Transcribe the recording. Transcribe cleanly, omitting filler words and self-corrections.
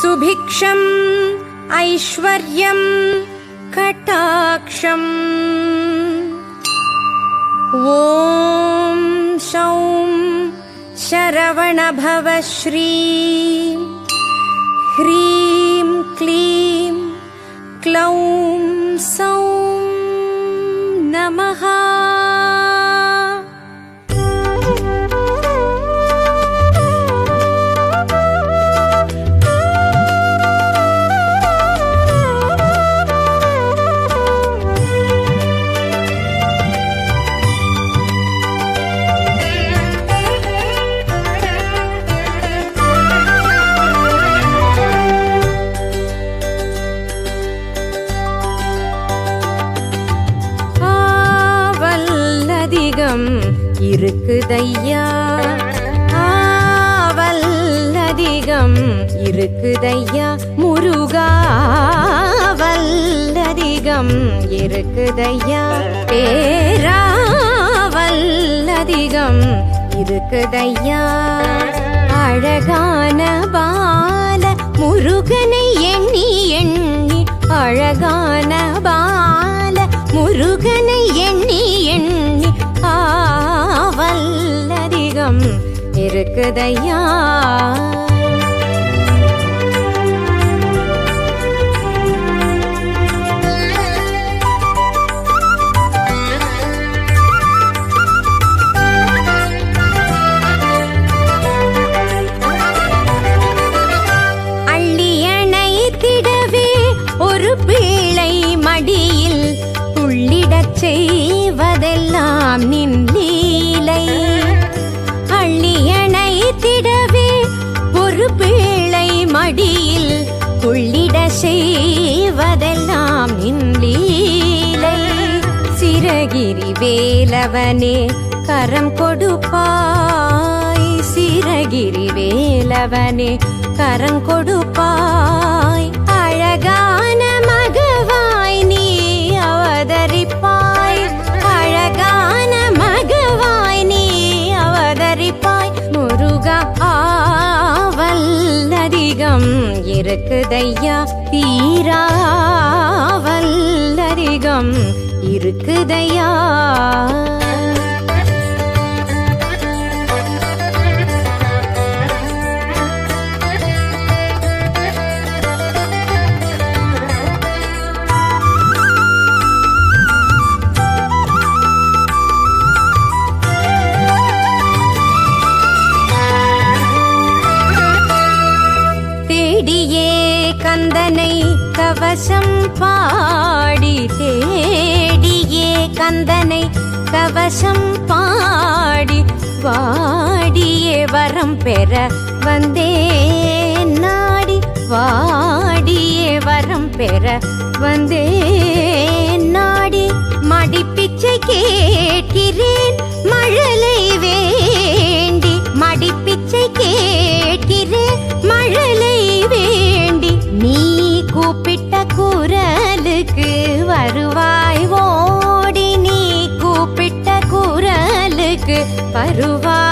சுபிக்ஷம் ஐஸ்வர்யம் கடாக்ஷம். ஓம் சௌம் சரவணபவ ஸ்ரீ ஹ்ரீம் க்ளீம் க்ளௌம் சௌம் நமஹ. இருக்குதையா ஆவல்லதிகம் இருக்குதையா முருகா வல்லதிகம் இருக்குதையா பேராவல்லதிகம் இருக்குதையா. அழகான பால முருகனை எண்ணி எண்ணி அழகான பால முருகனை எண்ணி எண்ணி வல்லதிகம் இருக்குதையா. அள்ளியணைத்திடவே ஒரு பிள்ளை மடியில் துள்ளிடச் செய்வதெல்லாம் நின் லீலை. அள்ளியணைத்திடவே ஒரு பிள்ளை மடியில் துள்ளிட செய்வதெல்லாம் நின் லீலை. சிரகிரி வேலவனே கரம் கொடுப்பாய், சிரகிரி வேலவனே கரம் கொடுப்பாய். அழகான மகவாய் நீ அவதரிப்பாய், அழகான மகவாய் நீ அவதரிப்பாய். முருகா ஆவல்லதிகம் இருக்குதையா தீராவல்லதிகம் இருக்குதையா. தேடியே கந்தனை கவசம் பாடி, தேடியே கந்தனை கவசம் பாடி, வாடியே வரம் பெற வந்தேன் நாடி, வாடியே வரம் பெற வந்தேன் நாடி. மடிப்பிச்சை கேட்கிறேன் மழலை வேண்டி, மடிப்பிச்சை கேட்கிறேன் மழலை வேண்டி. நீ கூப்பிட்ட குரலுக்கு வருவாய் ஓடி, நீ கூப்பிட்ட குரலுக்கு வருவாய்